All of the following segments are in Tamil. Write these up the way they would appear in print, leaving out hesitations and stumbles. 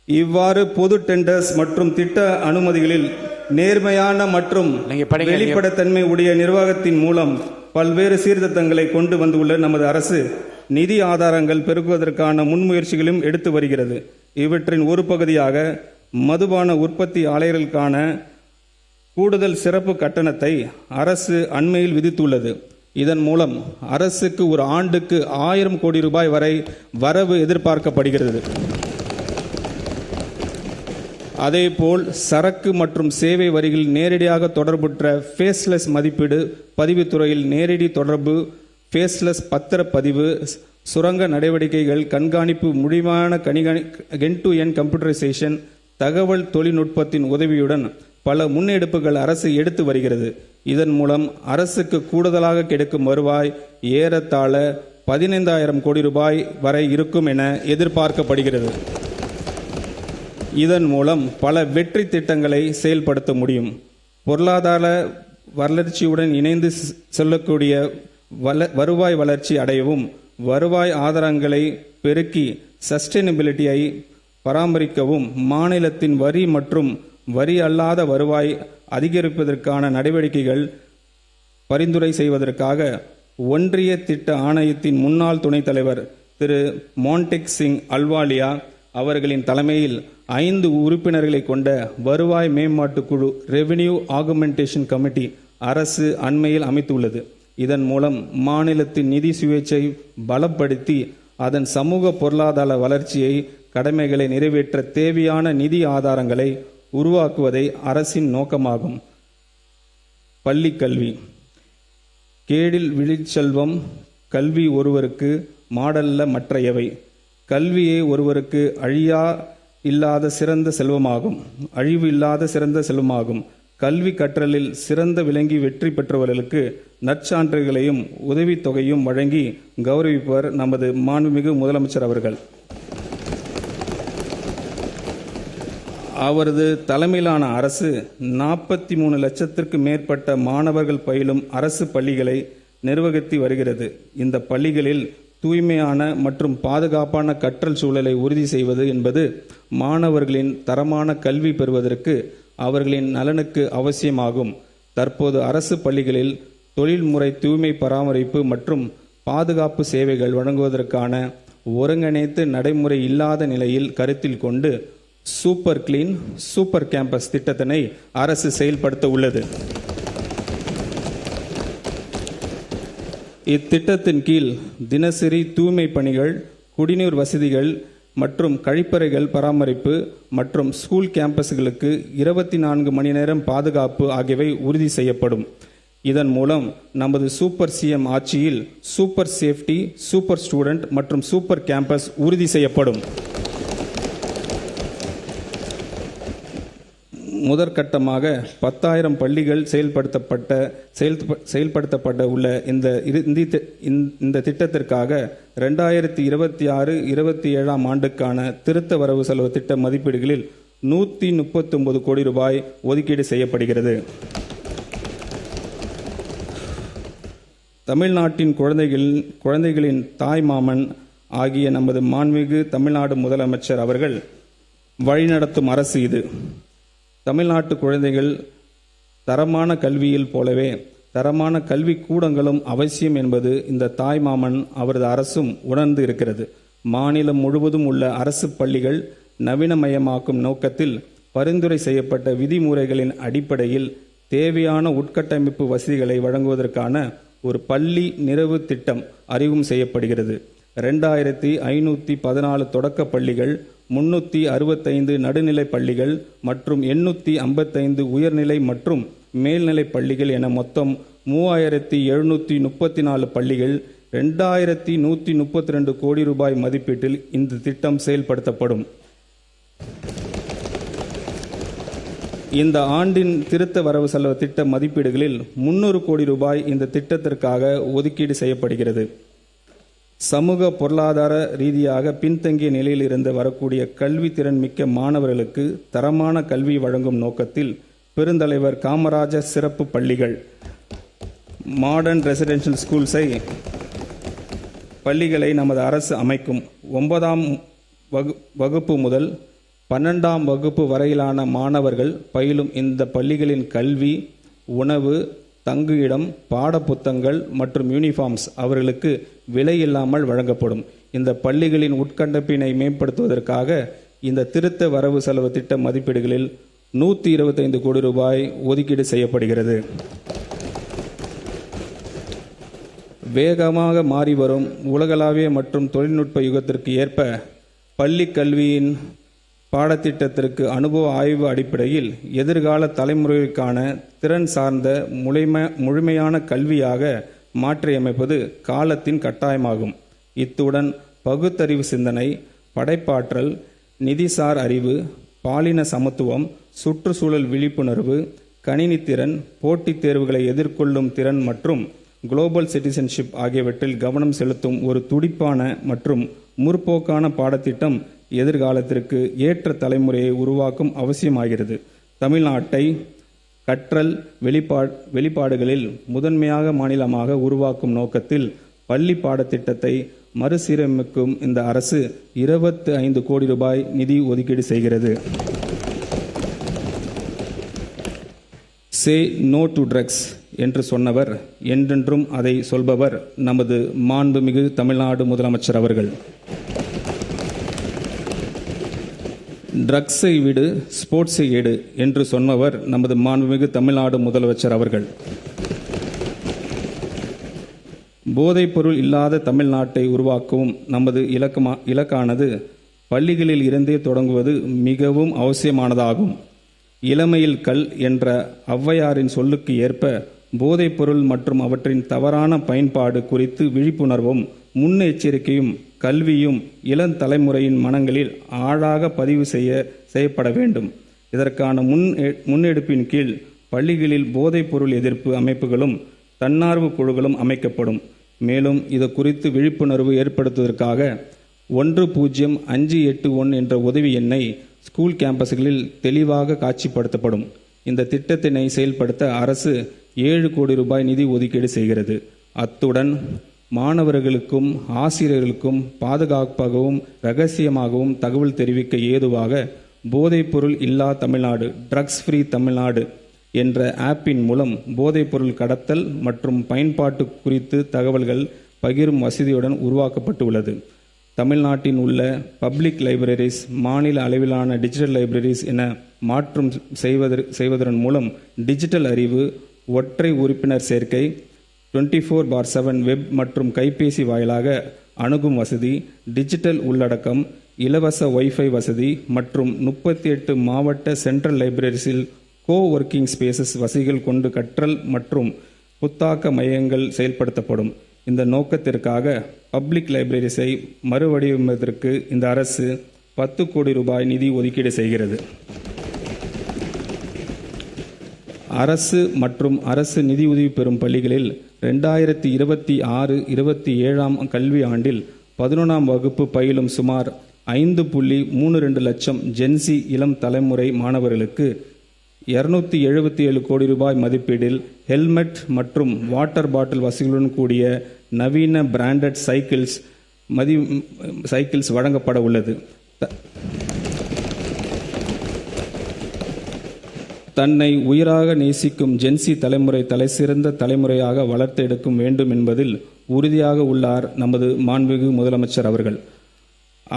இவ்வாறு பொது டெண்டர்ஸ் மற்றும் திட்ட அனுமதிகளில் நேர்மையான மற்றும் வெளிப்படைத்தன்மை உடைய நிர்வாகத்தின் மூலம் பல்வேறு சீர்திருத்தங்களை கொண்டு வந்துள்ள நமது அரசு நிதி ஆதாரங்கள் பெருக்குவதற்கான முன்முயற்சிகளும் எடுத்து வருகிறது. இவற்றின் ஒரு பகுதியாக மதுபான உற்பத்தி ஆலைகளுக்கான கூடுதல் சிறப்பு கட்டணத்தை அரசு அண்மையில் விதித்துள்ளது. இதன் மூலம் அரசுக்கு ஒரு ஆண்டுக்கு 1000 கோடி ரூபாய் வரை வரவு எதிர்பார்க்கப்படுகிறது. அதேபோல் சரக்கு மற்றும் சேவை வரிகளில் நேரடியாக தொடர்புற்ற ஃபேஸ்லெஸ் மதிப்பீடு, பதிவுத்துறையில் நேரடி தொடர்பு, ஃபேஸ்லெஸ் பத்திரப்பதிவு, சுரங்க நடவடிக்கைகள் கண்காணிப்பு, முடிவான என் டு என் கம்ப்யூட்டரைசேஷன், தகவல் தொழில்நுட்பத்தின் உதவியுடன் பல முன்னெடுப்புகள் அரசு எடுத்து வருகிறது. இதன் மூலம் அரசுக்கு கூடுதலாக கிடைக்கும் வருவாய் ஏறத்தாழ 15,000 கோடி ரூபாய் வரை இருக்கும் என எதிர்பார்க்கப்படுகிறது. இதன் மூலம் பல வெற்றி திட்டங்களை செயல்படுத்த முடியும். பொருளாதார வளர்ச்சியுடன் இணைந்து செல்லக்கூடிய வருவாய் வளர்ச்சி அடையவும், வருவாய் ஆதாரங்களை பெருக்கி சஸ்டைனபிலிட்டியை பராமரிக்கவும், மாநிலத்தின் வரி மற்றும் வரி அல்லாத வருவாய் அதிகரிப்பதற்கான நடவடிக்கைகள் பரிந்துரை செய்வதற்காக ஒன்றிய திட்ட ஆணையத்தின் முன்னாள் துணைத் தலைவர் திரு மான்டெக் சிங் அல்வாலியா அவர்களின் தலைமையில் 5 உறுப்பினர்களை கொண்ட வருவாய் மேம்பாட்டு குழு ரெவென்யூ ஆகுமெண்டேஷன் கமிட்டி அரசு அண்மையில் அமைத்துள்ளது. இதன் மூலம் மாநிலத்தின் நிதி சுயேட்சை பலப்படுத்தி அதன் சமூக பொருளாதார வளர்ச்சியை கடமைகளை நிறைவேற்ற தேவையான நிதி ஆதாரங்களை உருவாக்குவதை அரசின் நோக்கமாகும். பள்ளி கல்வி. கேடில் விழிச்செல்வம் கல்வி ஒருவருக்கு மாடல்ல மற்ற எவை. கல்வியே ஒருவருக்கு அழிவு இல்லாத சிறந்த செல்வமாகும். கல்வி கற்றலில் சிறந்த விளங்கி வெற்றி பெற்றவர்களுக்கு நற்சான்றுகளையும் உதவித்தொகையும் வழங்கி கௌரவிப்பவர் நமது மாண்புமிகு முதலமைச்சர் அவர்கள். அவரது தலைமையிலான அரசு 43 லட்சத்திற்கு மேற்பட்ட மாணவர்கள் பயிலும் அரசு பள்ளிகளை நிர்வகித்து வருகிறது. இந்த பள்ளிகளில் தூய்மையான மற்றும் பாதுகாப்பான கற்றல் சூழலை உறுதி செய்வது என்பது மாணவர்களின் தரமான கல்வி பெறுவதற்கு அவர்களின் நலனுக்கு அவசியமாகும். தற்போது அரசு பள்ளிகளில் தொழில்முறை தூய்மை பராமரிப்பு மற்றும் பாதுகாப்பு சேவைகள் வழங்குவதற்கான ஒருங்கிணைத்து நடைமுறை இல்லாத நிலையில் கருத்தில் கொண்டு சூப்பர் கிளீன் சூப்பர் கேம்பஸ் திட்டத்தினை அரசு செயல்படுத்த உள்ளது. இத்திட்டத்தின் கீழ் தினசரி தூய்மை பணிகள், குடிநீர் வசதிகள் மற்றும் கழிப்பறைகள் பராமரிப்பு மற்றும் ஸ்கூல் கேம்பஸ்களுக்கு 24 மணி நேரம் பாதுகாப்பு ஆகியவை உறுதி செய்யப்படும். இதன் மூலம் நமது சூப்பர் சிஎம் ஆட்சியில் சூப்பர் சேஃப்டி, சூப்பர் ஸ்டூடெண்ட் மற்றும் சூப்பர் கேம்பஸ் உறுதி செய்யப்படும். முதற்கட்டமாக 10,000 பள்ளிகள் செயல்படுத்தப்பட உள்ள இந்த திட்டத்திற்காக 2026-27 ஆண்டுக்கான திருத்த வரவு செலவு திட்ட மதிப்பீடுகளில் 139 கோடி ரூபாய் ஒதுக்கீடு செய்யப்படுகிறது. தமிழ்நாட்டின் குழந்தைகளின் தாய்மாமன் ஆகிய நமது மாண்புமிகு தமிழ்நாடு முதலமைச்சர் அவர்கள் வழிநடத்தும் அரசு இது. தமிழ்நாட்டு குழந்தைகள் தரமான கல்வியில் போலவே தரமான கல்வி கூடங்களும் அவசியம் என்பது இந்த தாய்மாமன் அவரது அரசும் உணர்ந்து இருக்கிறது. மாநிலம் முழுவதும் உள்ள அரசு பள்ளிகள் நவீனமயமாக்கும் நோக்கத்தில் பரிந்துரை செய்யப்பட்ட விதிமுறைகளின் அடிப்படையில் தேவையான உட்கட்டமைப்பு வசதிகளை வழங்குவதற்கான ஒரு பள்ளி நிறைவு திட்டம் அறிமுகம் செய்யப்படுகிறது. 2514 தொடக்க பள்ளிகள், 365 நடுநிலை பள்ளிகள் மற்றும் 855 உயர்நிலை மற்றும் மேல்நிலை பள்ளிகள் என மொத்தம் 3734 பள்ளிகள் 2132 கோடி ரூபாய் மதிப்பீட்டில் இந்த திட்டம் செயல்படுத்தப்படும். இந்த ஆண்டின் திருத்த வரவு செலவு திட்ட மதிப்பீடுகளில் 300 கோடி ரூபாய் இந்த திட்டத்திற்காக ஒதுக்கீடு செய்யப்படுகிறது. சமூக பொருளாதார ரீதியாக பின்தங்கிய நிலையில் இருந்து வரக்கூடிய கல்வி திறன் மிக்க மாணவர்களுக்கு தரமான கல்வி வழங்கும் நோக்கத்தில் பெருந்தலைவர் காமராஜர் சிறப்பு பள்ளிகள் மாடர்ன் ரெசிடென்ஷியல் ஸ்கூல்ஸை பள்ளிகளை நமது அரசு அமைக்கும். 9ஆம் வகுப்பு முதல் 12ஆம் வகுப்பு வரையிலான மாணவர்கள் பயிலும் இந்த பள்ளிகளின் கல்வி, உணவு, தங்குயிடம், பாடப்புத்தகங்கள் மற்றும் யூனிஃபார்ம்ஸ் அவர்களுக்கு விலை இல்லாமல் வழங்கப்படும். இந்த பள்ளிகளின் உட்கட்டமைப்பினை மேம்படுத்துவதற்காக இந்த திருத்த வரவு செலவு திட்ட மதிப்பீடுகளில் 125 கோடி ரூபாய் ஒதுக்கீடு செய்யப்படுகிறது. வேகமாக மாறிவரும் உலகளாவிய மற்றும் தொழில்நுட்ப யுகத்திற்கு ஏற்ப பள்ளி கல்வியின் பாடத்திட்டத்திற்கு அனுபவ ஆய்வு அடிப்படையில் எதிர்கால தலைமுறைக்கான திறன் சார்ந்த முழுமையான கல்வியாக மாற்றியமைப்பது காலத்தின் கட்டாயமாகும். இத்துடன் பகுத்தறிவு சிந்தனை, படைப்பாற்றல், நிதிசார் அறிவு, பாலின சமத்துவம், சுற்றுச்சூழல் விழிப்புணர்வு, கணினித்திறன், போட்டித் தேர்வுகளை எதிர்கொள்ளும் திறன் மற்றும் குளோபல் சிட்டிசன்ஷிப் ஆகியவற்றில் கவனம் செலுத்தும் ஒரு துடிப்பான மற்றும் முற்போக்கான பாடத்திட்டம் எதிர்காலத்திற்கு ஏற்ற தலைமுறையை உருவாக்கும் அவசியமாகிறது. தமிழ்நாட்டை கற்றல் வெளிப்பாடுகளில் முதன்மையாக மாநிலமாக உருவாக்கும் நோக்கத்தில் பள்ளி பாடத்திட்டத்தை மறுசீரமைக்கும் இந்த அரசு 25 கோடி ரூபாய் நிதி ஒதுக்கீடு செய்கிறது. சே நோ டு ட்ரக்ஸ் என்று சொன்னவர், என்றென்றும் அதை சொல்பவர் நமது மாண்புமிகு தமிழ்நாடு முதலமைச்சர் அவர்கள். ட்ரக்ஸை விடு, ஸ்போர்ட்ஸை எடு என்று சொன்னவர் நமது மாண்புமிகு தமிழ்நாடு முதலமைச்சர் அவர்கள். போதைப்பொருள் இல்லாத தமிழ்நாட்டை உருவாக்கவும் நமது இலக்கானது பள்ளிகளில் இருந்தே தொடங்குவது மிகவும் அவசியமானதாகும். இளமையில் கல் என்ற ஔவையாரின் சொல்லுக்கு ஏற்ப போதைப்பொருள் மற்றும் அவற்றின் தவறான பயன்பாடு குறித்து விழிப்புணர்வும் முன்னெச்சரிக்கையும் கல்வியும் இளம் தலைமுறையின் மனங்களில் ஆழாக பதிவு செய்யப்பட வேண்டும். இதற்கான முன்னெடுப்பின் கீழ் பள்ளிகளில் போதைப்பொருள் எதிர்ப்பு அமைப்புகளும் தன்னார்வ குழுக்களும் அமைக்கப்படும். மேலும் இது குறித்து விழிப்புணர்வு ஏற்படுத்துவதற்காக 10581 என்ற உதவி எண்ணை ஸ்கூல் கேம்பஸ்களில் தெளிவாக காட்சிப்படுத்தப்படும். இந்த திட்டத்தினை செயல்படுத்த அரசு 7 கோடி ரூபாய் நிதி ஒதுக்கீடு செய்கிறது. அத்துடன் மாணவர்களுக்கும் ஆசிரியர்களுக்கும் பாதுகாப்பாகவும் இரகசியமாகவும் தகவல் தெரிவிக்க ஏதுவாக போதைப்பொருள் இல்லா தமிழ்நாடு, ட்ரக்ஸ் ஃப்ரீ தமிழ்நாடு என்ற ஆப்பின் மூலம் போதைப்பொருள் கடத்தல் மற்றும் பயன்பாட்டு குறித்து தகவல்கள் பகிரும் வசதியுடன் உருவாக்கப்பட்டுள்ளது. தமிழ்நாட்டின் உள்ள பப்ளிக் லைப்ரரிஸ் மாநில அளவிலான டிஜிட்டல் லைப்ரரிஸ் என மாற்றம் செய்வதன் மூலம் டிஜிட்டல் அறிவு, ஒற்றை உறுப்பினர் சேர்க்கை, 24/7 வெப் மற்றும் கைபேசி வாயிலாக அணுகும் வசதி, டிஜிட்டல் உள்ளடக்கம், இலவச வைஃபை வசதி மற்றும் 38 மாவட்ட சென்ட்ரல் லைப்ரரிஸில் கோ-ஒர்க்கிங் ஸ்பேசஸ் வசதிகள் கொண்டு கற்றல் மற்றும் புத்தாக்க மையங்கள் செயல்படுத்தப்படும். இந்த நோக்கத்திற்காக பப்ளிக் லைப்ரரிஸை மறுவடிவமைப்பதற்கு இந்த அரசு 10 கோடி ரூபாய் நிதி ஒதுக்கீடு செய்கிறது. அரசு மற்றும் அரசு நிதியுதவி பெறும் பள்ளிகளில் 2026-27 கல்வி ஆண்டில் 11ஆம் வகுப்பு பயிலும் சுமார் 5.32 லட்சம் ஜென்சி இளம் தலைமுறை மாணவர்களுக்கு 277 கோடி ரூபாய் மதிப்பீடில் ஹெல்மெட் மற்றும் வாட்டர் பாட்டில் வசதிகளுடன் கூடிய நவீன பிராண்டட் சைக்கிள்ஸ் வழங்கப்பட உள்ளது. தன்னை உயிராக நேசிக்கும் ஜென்சி தலைமுறை தலைசிறந்த தலைமுறையாக வளர்த்தெடுக்க வேண்டும் என்பதில் உறுதியாக உள்ளார் நமது மாண்புமிகு முதலமைச்சர் அவர்கள்.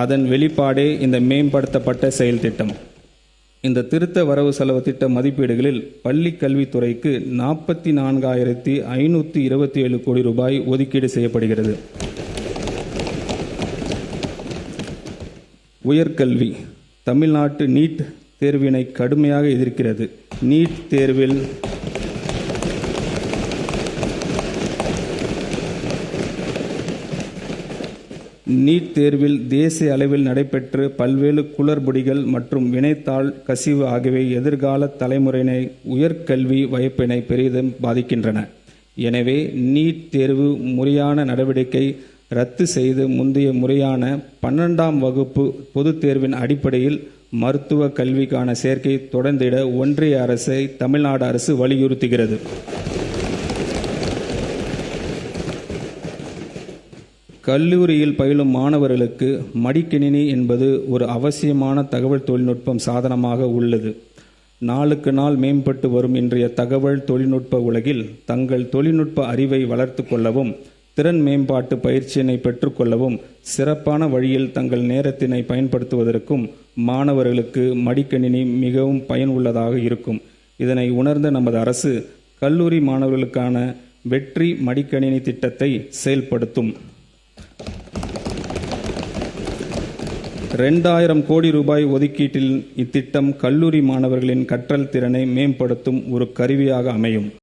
அதன் வெளிப்பாடே இந்த மேம்படுத்தப்பட்ட செயல் திட்டம். இந்த திருத்த வரவு செலவு திட்ட மதிப்பீடுகளில் பள்ளி கல்வித்துறைக்கு 44,527 கோடி ரூபாய் ஒதுக்கீடு செய்யப்படுகிறது. உயர்கல்வி தமிழ்நாட்டு நீட் தேர்வினை கடுமையாக எதிர்க்கிறது. நீட் தேர்வில் தேசிய அளவில் நடைபெற்று பல்வேறு குளறுபடிகள் மற்றும் வினைத்தாள் கசிவு ஆகியவை எதிர்கால தலைமுறையினை உயர்கல்வி வாய்ப்பினை பெரிதும் பாதிக்கின்றன. எனவே நீட் தேர்வு முறையான நடவடிக்கை ரத்து செய்து முந்தைய முறையான 12ஆம் வகுப்பு பொதுத் தேர்வின் அடிப்படையில் மருத்துவ கல்விக்கான சேர்க்கை தொடர்ந்திட ஒன்றிய அரசை தமிழ்நாடு அரசு வலியுறுத்துகிறது. கல்லூரியில் பயிலும் மாணவர்களுக்கு மடிக்கணினி என்பது ஒரு அவசியமான தகவல் தொழில்நுட்பம் சாதனமாக உள்ளது. நாளுக்கு நாள் மேம்பட்டு வரும் இன்றைய தகவல் தொழில்நுட்ப உலகில் தங்கள் தொழில்நுட்ப அறிவை வளர்த்து கொள்ளவும், திறன் மேம்பாட்டு பயிற்சியினை பெற்றுக்கொள்ளவும், சிறப்பான வழியில் தங்கள் நேரத்தினை பயன்படுத்துவதற்கும் மாணவர்களுக்கு மடிக்கணினி மிகவும் பயனுள்ளதாக இருக்கும். இதனை உணர்ந்த நமது அரசு கல்லூரி மாணவர்களுக்கான வெற்றி மடிக்கணினி திட்டத்தை செயல்படுத்தும். 2000 கோடி ரூபாய் ஒதுக்கீட்டில் இத்திட்டம் கல்லூரி மாணவர்களின் கற்றல் திறனை மேம்படுத்தும் ஒரு கருவியாக அமையும்.